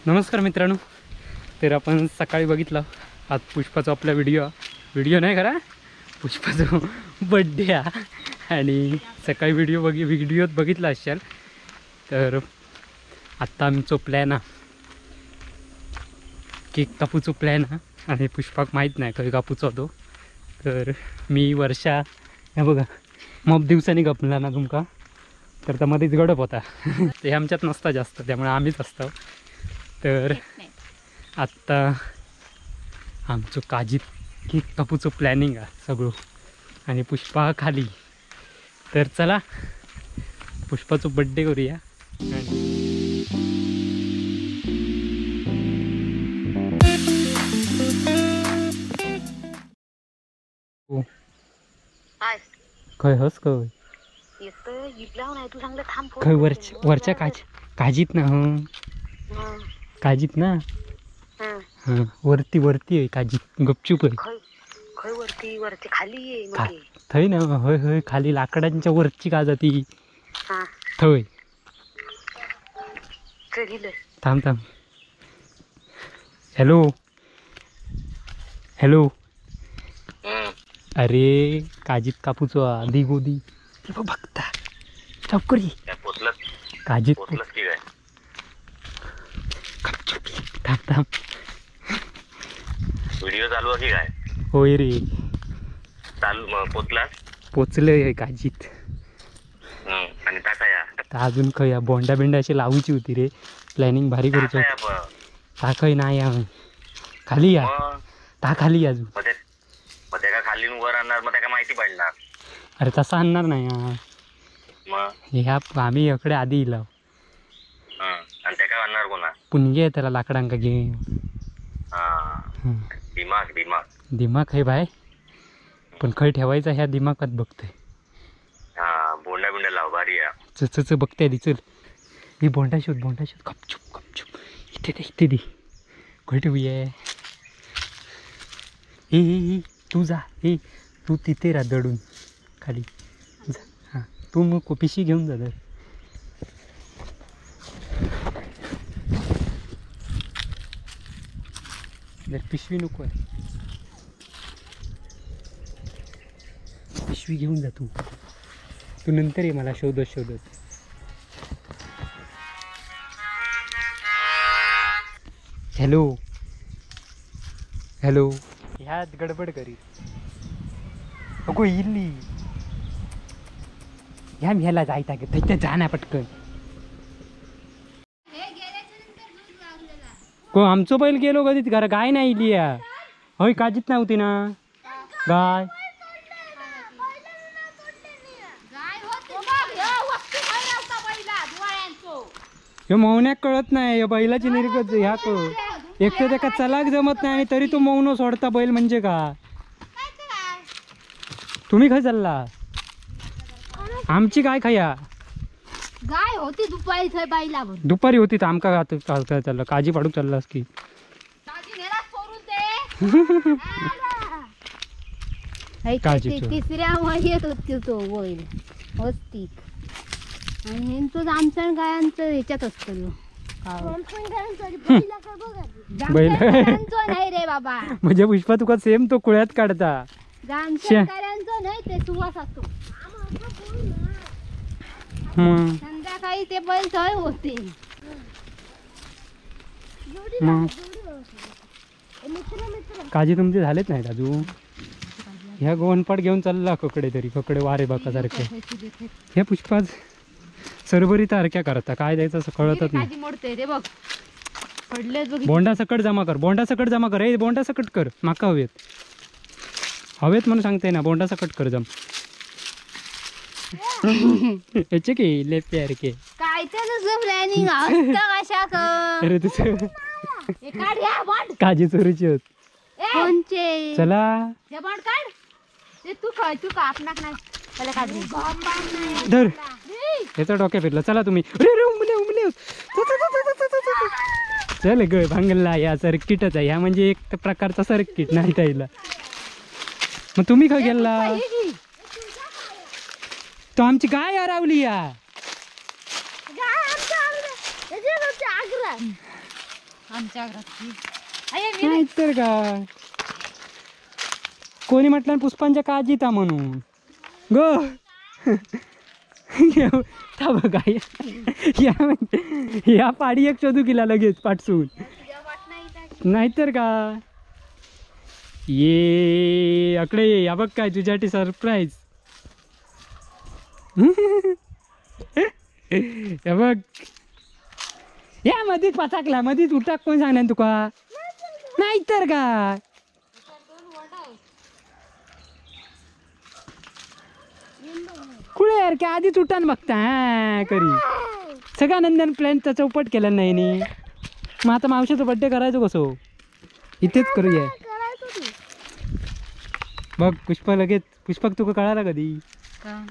नमस्कार मित्रांनो. तर आपण सकाळी बघितलं आज पुष्पाचा आपला व्हिडिओ नाही करा पुष्पाचा बड्डे आणि सकाळी व्हिडिओत बघितला असाल. तर आत्ता आमचो प्लॅन केक कापूचो प्लॅन आणि पुष्पाक माहीत नाही खंय कापूचो तो. तर मी वर्षा हे बघा मग दिवसांनी गपला ना तुमका तर त्यामध्येच गडप होता ते आमच्यात नसता जास्त त्यामुळे आम्हीच असतो. तर आत्ता आमचं काजीत केक कापूचं प्लॅनिंग आहे सगळं आणि पुष्पा खाली. तर चला पुष्पाचं बड्डे करूया. खय हस खय खय वरच्या काजीत ना काजीत ना हां वरती आहे काजीत गपचूप आहे वरती खाली थंय ना. होय होय खाली लाकडांच्या वरची का जाती थंय. थांब हॅलो अरे काजीत कापूचो आधी गोदी बघता चौकरी काजीत थांब व्हिडिओ चालू आहे की काय? होय रे पोचले काजीत. आणि टाकाया अजून खय बोंडा बिंडा अशी लावूची होती रे. प्लॅनिंग भारी करूच टाकय नाही खाली या ता खाली अजून खाली वर आणणार मग त्याला माहिती पडणार. अरे तसं आणणार नाही ह्या आम्ही इकडे आधी इलाव आणि त्या काय आणणार कोणा पुणगे त्याला लाकडांका घे दिमाग आहे बाय पण खय ठेवायचा ह्या दिमागात बघतोय. बोंडा बिंडा लाव भारी चच बघते आधी चल. ही बोंडा शोध गपचूप इथे दे खय ठेवूया. ए तू जा तू तिथे राहा दडून खाली जा. हां तू मग पिशी घेऊन जा जर पिशवी नको आहे पिशवी घेऊन जा तू नंतर ये मला शोधत. हॅलो ह्यात गडबड करी अगो इल्ली ह्याला जायता गे त्याच्या जाण्या पटकन को आमचो बैल गेलो कधीच घरा गाय नाही इली होय काजीत नव्हती ना गाय. ह्यो मौन्याक कळत नाही या बैलाची निर्गत ह्या एक तर त्याका चलाक जमत नाही आणि तरी तो मौन सोडता बैल म्हणजे का. तुम्ही खय चालला आमची गाय खया गाय होती दुपारी थंय बाईला दुपारी होती तर आमका काय चाललं काजी पाडूक चाललास की तिसऱ्या येत होती तो बैल असती आणि ह्यांचं आमच्या गायांचं ह्याच्यात असतं नाही रे बाबा. म्हणजे पुष्पा तुका सेम तो कुळ्यात काढता नाही ते सुवास असतो. संध्याकाळी ते बैल थंय होते. काजी तुमचे झालेच नाहीत अजून. ह्या गोवनपाट घेऊन चालला ककडे वारे बाकासारखे. हे पुष्पा सरबरी तारख्या करता काय द्यायचं असं कळतच नाही. बोंडा सकट जमा कर हे बोंडा सकट कर माका हवेत म्हणून सांगते ना बोंडा सकट कर जम याचे की ले प्यार के काय प्लॅनिंग अरे तुझं काजी चोरीची होत चला धर याचा डोक्या फिरला. चला तुम्ही चल ग भांगला या सर्किटच आहे ह्या म्हणजे एक प्रकारचा सर्किट नाही त्याला. मग तुम्ही खय गेला तो आमची गाय हरवली आमच्या घरात नाही तर का कोणी म्हटलं पुष्पांच्या काळजीत म्हणून गो था बघा या पाडी एक शोधू केला लगेच पाठसून नाहीतर का ये अकडे या बघ काय तुझ्यासाठी सरप्राईज हे बघ या मधीच पचाकला मधीच उठाक कोण सांगणार तुका नाहीतर का कुळे यार की आधीच उठान बघता हा करी सगळा नंदन प्लॅनचा चौपट केला नाही नी मग आता मावशीचा बड्डे करायचो कसो इथेच करूया बघ पुष्पा लगेच पुष्पक तुका कळाला कधी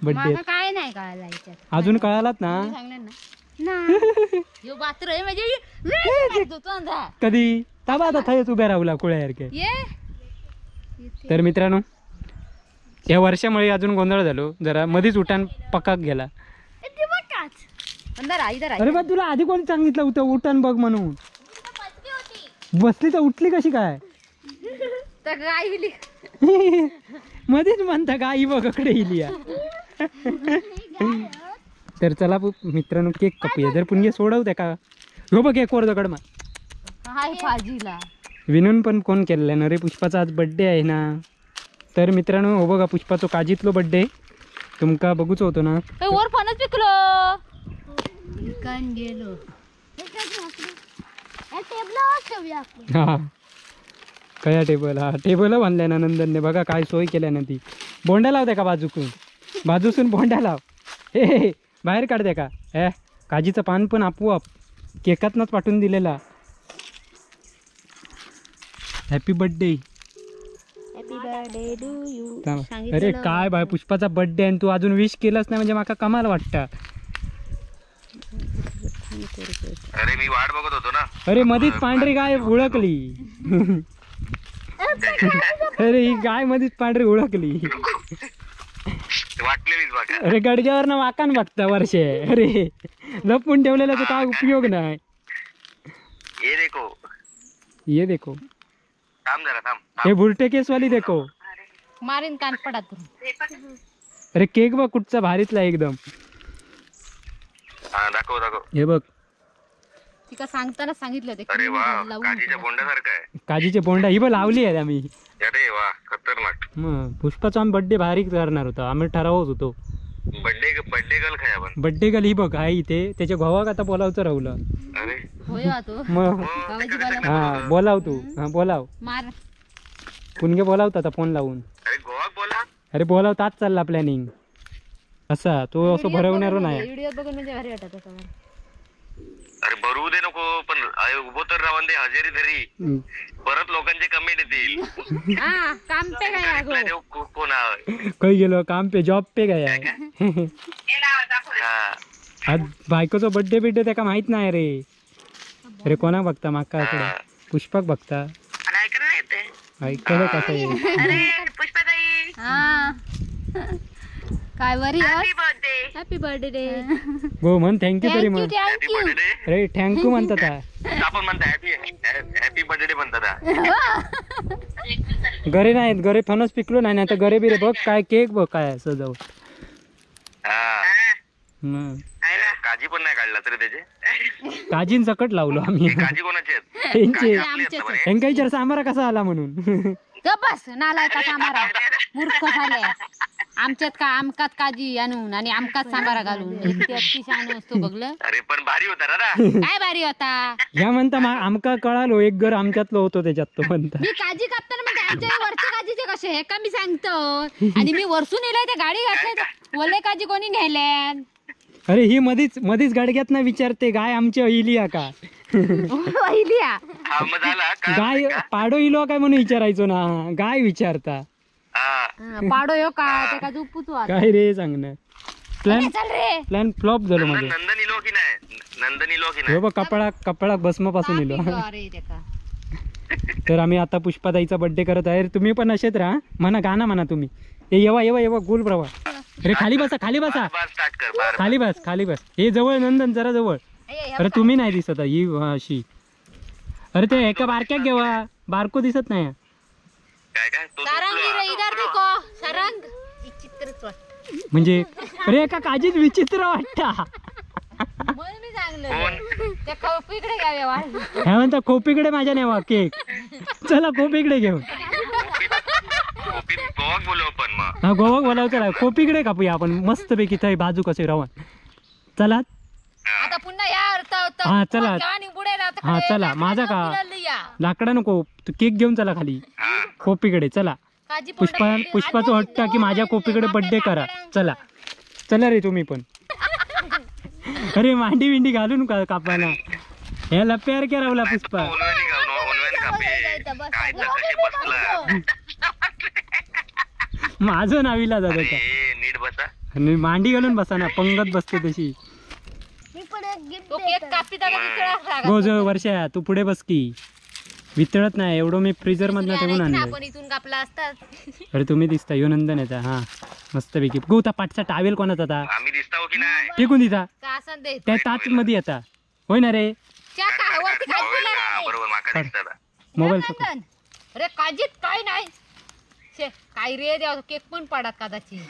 बड्डे काय नाही कळायला याच्यात अजून कळालात ना कधी ताबा आता थंयच उभ्या राहुला कुळ्या यार के तर मित्रांनो या वर्षामुळे अजून गोंधळ झालो जरा मध्येच उठान पकाक गेला अरे बा तुला आधी कोणी सांगितलं होतं उठान बघ म्हणून बसली तर उठली कशी काय मध्येच म्हणता गाई बघकडे इली तर चला मित्रांनो केक कापूया जर पुण्य सोडवते का हो बघ केक वर दगड मा विनून पण कोण केलेला ना रे पुष्पाचा आज बड्डे आहे ना तर मित्रांनो हो बघा पुष्पाचो काजीतलो बड्डे तुमका बघूच होतो ना वर फणस पिकलो गेलो हा कया टेबल हा टेबल बांधलाय ना नंदनने बघा काय सोय केल्या ना ती बोंडा लावते का बाजूसून बोंडा लाव हे बाहेर काढते का काजीचं पान पण आपोआप केकातनच पाठवून दिलेला हॅपी बर्थडे अरे काय बाय पुष्पाचा बर्थडे आणि तू अजून विश केलंच नाही म्हणजे माका कमाल वाटतं अरे मी वाट बघत होतो ना अरे मधीच पांढरी गाय ओळखली अरे ही गाय मधीच पांढरी ओळखली वाटलेलीच बघा अरे गडग्यावर ना वाकान बघता वर्षे अरे लपून ठेवलेला काय उपयोग नाही ये देखो थांब जरा थांब हे बुरटे केसवाली देखो मारीन कान पडात अरे केक बघ कुठचा भारीतला एकदम दाखव हे बघ तिका सांगताना सांगितलं ते अरे वा काजीच्या बोंड्यासारखं आहे काजीचे बोंडा ही बघ लावली आहे आम्ही अरे वा खतरनाक मग पुष्पाचा आम्ही बड्डे भारी करणार होतो आम्ही ठरवत होतो बड्डे गर्ल खाय आपण बड्डे गर्ल ही बघ आहे इथे त्याच्या भावाक आता बोलावचं राहुलं अरे होय तो मग हा बोलाव तू हा बोलाव मार पुणगे बोलावता आता फोन लावून अरे गोवा बोला अरे बोलावताच चालला प्लॅनिंग असा तो असं भरवणार नाही व्हिडिओ बघून म्हणजे भारी वाटत होता अरे भरवू दे नको पण उभो तर राहून दे हजेरी धरी परत लोकांचे कमेंट येतील काम पे काय कोण आहे काही गेलो काम पे जॉब पे गया आज बायकोचा बर्थडे बिड्डे त्याका माहित नाही रे अरे कोणाक बघता माका इकडे पुष्पाक बघता ऐकलं कसं आहे काय बरी हॅपी बर्थडे गो म्हण थँक्यू तरी म्हण थँक्यू अरे थँक्यू म्हणतात आपण म्हणता हॅपी बर्थडे म्हणतात घरे नाहीत घरे फणस पिकलो नाही आता घरे बिरे बघ काय केक बघ काय सजव काजी पण नाही काढला तरी त्याचे काजीन सकट लावलो आम्ही काजी कोणाचे आहेत त्यांचा विचार सांबारा कसा आला म्हणून बस नालाय का सांबारा मूर्ख झाले आमच्यात का आमकात काजी आणून आणि आमकात सांबारा घालून इतकी अतिशहाणा असतो बघलं अरे पण भारी होता दादा काय भारी होता ह्या म्हणता आमका कळालो एक घर आमच्यातलं होतो त्याच्यात तो म्हणता मी काजी कापताना म्हणजे आमच्या वरच्या काजीचे कसे हे का मी सांगतो आणि मी वरसून येलोय ते गाडी घातले वले काजी कोणी नेल्या अरे ही मधीच गाडग्यात ना विचारते गाय आमची इलिया का पहिलिया गाय पाडो इलो काय म्हणून विचारायचो ना गाय विचारता पाडो यो का ते का झोपूच काय रे सांगणार प्लॅन फ्लॉप झालो माझं नंदन इलो की नाही हो बघ कपळा भस्म पासून इलो तर आम्ही आता पुष्पाताईचा बर्थडे करत आहे तुम्ही पण असेच राहा म्हणा गाणं म्हणा तुम्ही येवा गोल प्रवा अरे खाली बसा खाली बस हे जवळ नंदन जरा जवळ अरे तुम्ही नाही दिसत ही अशी अरे ते एका बारक्याक घेवा, बारको दिसत नाही. काय काय तो सारंग इधर देखो सारंग विचित्रच वाटतं. म्हणजे अरे एका काजीच विचित्र वाटता. म्हणून मी सांगलं त्या खोपीकडे घ्यावे वाढ. ह्या म्हणता खोपीकडे माझ्या नेवा केक. चला खोपीकडे घेऊन. गोवाक बोलव पण मग. हा गोवाक बोलाव. चला खोपीकडे कापूया आपण मस्त पैकी थंय बाजू कसे रवण. चला आता पुन्हा या अर्थ हा, चला. आणि बुडेल आता हा, कडे चला. लाकडं माझा का? फिरवलं या. लाकडा नको तू केक घेऊन चला खाली खोपीकडे. चला काजी पुष्पाचं वाटतं की माझ्या खोपीकडे बर्थडे करा. चला चला रे तुम्ही पण. अरे मांडी विंडी घालून कापायला हे लप्यार के रावला पुष्पा. काय तर कसे बसला. माझं नावीला जात ए, होता. नीट बसा. आणि मांडी घालून बसा ना, पंगत बसते तशी. तो केक कापीत आता वितळाच रागा. गो जो वर्षा तू पुढे बस की. वितळत नाही एवढं मी फ्रीजर मधनं ठेवून आणलं. आपण इथून कापला असतात. अरे तुम्ही दिसता यो नंदन येता. हा मस्त पैकी. गो त्या पाठचा टावेल कोणाचा आता आम्ही दिसताव की नाही. फेकून दिता का असं दे त्या ताच मध्ये येता. होय ना रे. च्या कावावरती काय होय बोलला ना, रे? बरोबर माका दिसतात. मोबाईल नंदन. अरे काजीत काय नाही छे, काय रे देवा केक पण पडत कदाचित.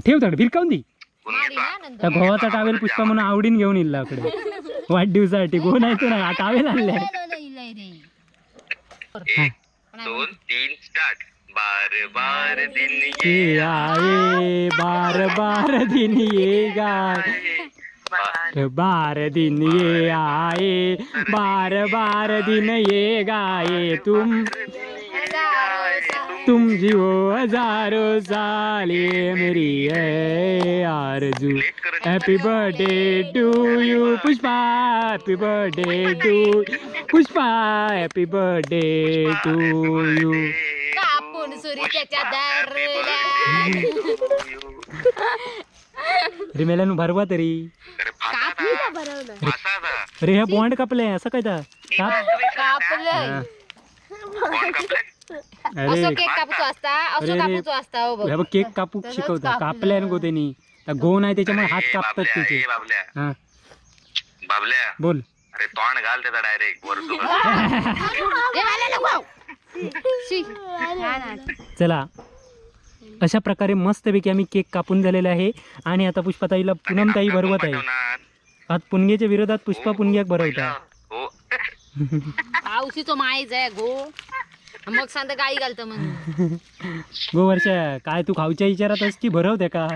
ठेव तर भिरकावून दी. मारी ना नंदन. त्या गोवाचा टावेल पुष्पा म्हणून आवडीन घेऊन येईल इकडे वाढदिवसासाठी. गो नाही तर ना टावेल आणलाय. एक, दोन, तीन, स्टार्ट. बार बार दिन ये आए बार बार दिन ये गाए. बार दिन ये आए बार बार दिन ये गाए. तुम जियो हजारों साल ये मेरी है आरज़ू. Happy birthday to you Pushpa. Happy birthday to Pushpa. Happy birthday to you. कापून सूर्याच्या दारला. अरे मेला भरवा तरी. अरे ह्या बॉन्ड कापले असं काय तर कापलंय. अरे असं केक कापूचो असता असं अरे, कापूचो असता हो बघ. ह्या बघ केक कापू शिकवता. कापल्या गो त्यांनी गो नाही त्याच्यामुळे हात कापतात तिथे. बाबल्या हा बाबल्या बोल. अरे तोंड घाल त्याचा डायरेक्ट वर तू. ए, मला नको. शी. हा ना. चला अशा प्रकारे मस्तपैकी आम्ही केक कापून झालेला आहे. आणि आता पुष्पाताईला पूनमताई भरवत आहे. आज पुणगेच्या विरोधात पुष्पा पुणग्याक भरवता. हो पावशीचो माईच आहे गो. मग सांग गाई घालतं म्हणून. गो वर्षा काय तू खाऊच्या विचारात की भरवते का.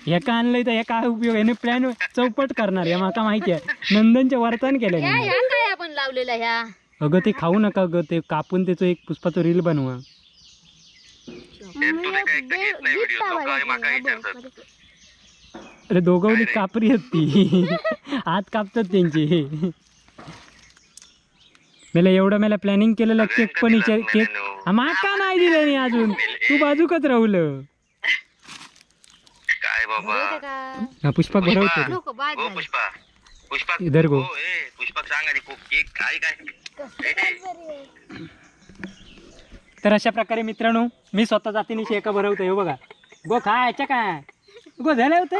ह्याका आणलंय तर ह्या उपयोग याने प्लॅन चौपट करणार या माका माहिती आहे. नंदनच्या वर्तन केलं. ह्या काय आपण लावलेला ह्या. अगं ते खाऊ नका ग. ते कापून त्याचं एक पुष्पाचं रील बनवा. अरे दोघं कापरी आहेत ती. हात कापतात त्यांची. मला एवढं मला प्लॅनिंग केलेलं केक पण विचार केक माका नाही दिलं नाही अजून. तू बाजूकच राहुलं. काय बाबा. हा पुष्पा भरवतो. नको बाद हो झाली. पुष्पा पुष्पा इधर गो. हो, ए, पुष्पा सांग आधी खूप केक काय काय. ए, तर अशा प्रकारे मित्रांनो मी स्वतः जातीने शेका भरवतो. हे बघा गो काय याच्या काय गो झालं होतं.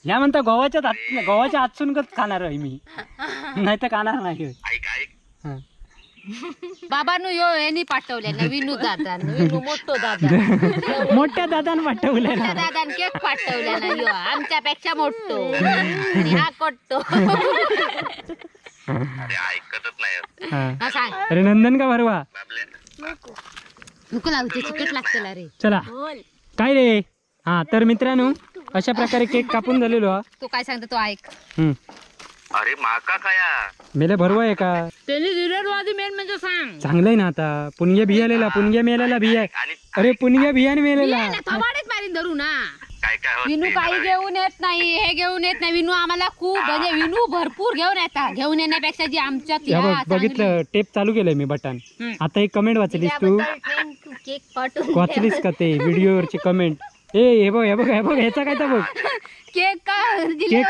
ह्या म्हणता गव्हाच्या आतसूनच खाणार आहे मी. नाही तर खाणार नाही. ऐक ऐक. हा. बाबांनो यो यांनी पाठवले ना विनू दादा. विनू मोठो दादा. मोठ्या दादान पाठवलेला. मोठ्या दादान केक पाठवले ना यो आमच्यापेक्षा मोठो. आणि हा कोट्टो. अरे ऐकतच नाही. हा. हा सांग. अरे नंदन का भरवा. बाबल्या नको लावते चिकट लागतेला रे. चला काय रे. हा तर मित्रांनो अशा प्रकारे केक कापून झालेलो हा. तू काय सांगतो तो ऐक. अरे माका काया मेले भरवा आहे का. त्यांनी दिलेलो आधी मेन म्हणजे सांग. चांगलंय ना आता. पुणग्या बियालेला पुणग्या मेलेला बिया. आणि अरे पुणग्या बियाने मेलेला. थोबाडीच मारीन धरू ना. काय काय होत विनू ते काही मला. घेऊन येत नाही हे घेऊन येत नाही. विनू आम्हाला खूप म्हणजे विनू भरपूर घेऊन येतात. घेऊन येण्यापेक्षा जी आमच्यात या ह्या बघ बघितलं टेप चालू केलंय मी बटन. हम्म. आता एक कमेंट वाचलीस तू. केक पाठवून वाचलीस का ते व्हिडिओवरची कमेंट. हे बघ हे बघ हे बघ ह्याचा काय तर बघ. केक का केक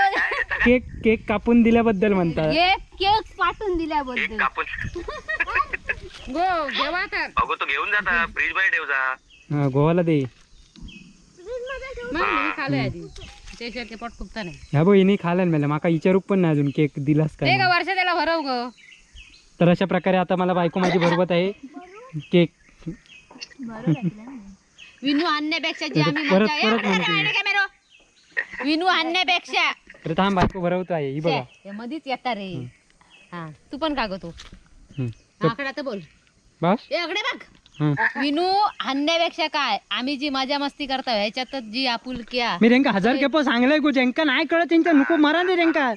केक केक कापून दिल्याबद्दल म्हणतात. केक पाठवून केक दिल्याबद्दल. कापून गो घेवा तर अगो तो घेऊन जाता फ्रीज मध्ये ठेव जा. हा गोवाला दे. मग मी खाल्लंय आधी. त्याशिवाय ते पोट फुगता नाही ह्या बघ हिने खायला मला माका विचारूक पण नाही अजून केक दिलास ते काय का वर्ष त्याला भरव ग तर अशा प्रकारे आता मला बायको माझी बरोबर आहे केक विनू आणण्यापेक्षा जी आम्ही परत- मजा- परत ए, म्हणते. अरे, कॅमेरो. विनू आणण्यापेक्षा तर थांब बायको बरोबर आहे ही बघा हे मधीच येता रे हा तू पण का ग तू हम्म. आकडा तर बोल बस ए अगडे बघ हं. विनू आणण्यापेक्षा काय आम्ही जी मजा मस्ती करतो ह्याच्यातच जी आपुलक्या मी त्यांका 1000 केप सांगलंय गो ज्यांका नाही कळत त्यांका नको मरा दे त्यांका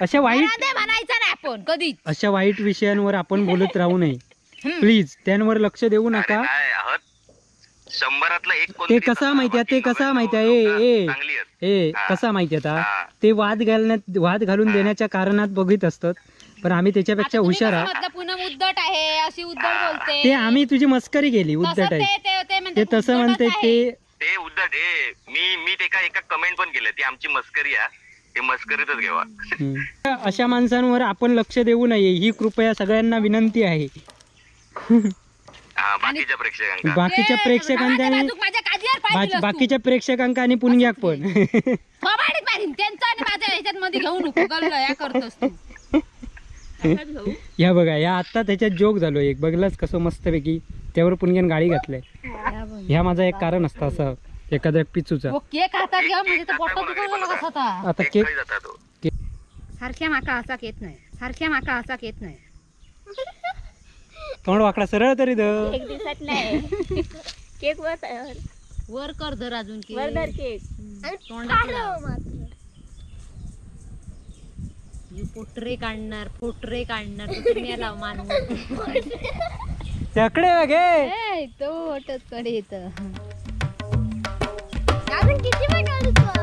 अशा वाईट ते म्हणायचं नाही आपण कधीच अशा वाईट विषयांवर आपण बोलत राहू नये प्लीज त्यांवर लक्ष देऊ नका नाही आहोत 100 एक ते कोणतरी कसा असतं. माहितीये ते बाकी कसा 99 माहितीये लोकं चांगली आहेत. ए कसा माहितीये आता ते वाद घालून देण्याच्या कारणात बघित असतात पण आम्ही त्याच्यापेक्षा हुशार आहात पुन्हा उद्धट आहे अशी उद्धट बोलते ते आम्ही तुझी मस्करी केली तसं उद्धट आहे ते म्हणते ते तसं उद्धटच म्हणते आहे. ते ते उद्धट मी ते एका कमेंट पण केलं ती आमची मस्करी आहे ते मस्करीतच घेवा हम्म. अशा माणसांवर आपण लक्ष देऊ नये ही कृपया सगळ्यांना विनंती आहे बाकीच्या प्रेक्षकांना बाकीच्या प्रेक्षकांच्या आणि बाजूक माझ्या काजीवर पाय दिलंस तू. बाकीच्या प्रेक्षकांका आणि पुणग्याक पण थोबाडीत मारीन त्यांचं आणि माझ्या ह्याच्यात मध्ये घेऊ नको गल्लं या करतोस तू या बघा या आता त्याच्यात जोक झालो एक बघलाच कसं मस्तपैकी त्यावर पुणग्यान गाडी घातलंय ह्या माझा एक कारण असतं असं एखाद्या पिचूचा वो केक हातात घ्या म्हणजे तो पोट दुखवलं कसं होता आता केक खाई जाता तो सारख्या माका असा येत नाही सारख्या माका असा येत नाही तोंड वाकडा सरळ तरी द एक दिवसात नाही केक वर कर धर अजून की वरदार केक तोंडात लाव. पोटरे काढणार तू तुम्ही लाव मानव त्याकडे घे तो ओटच कडे येत अजून किती बनवलं तू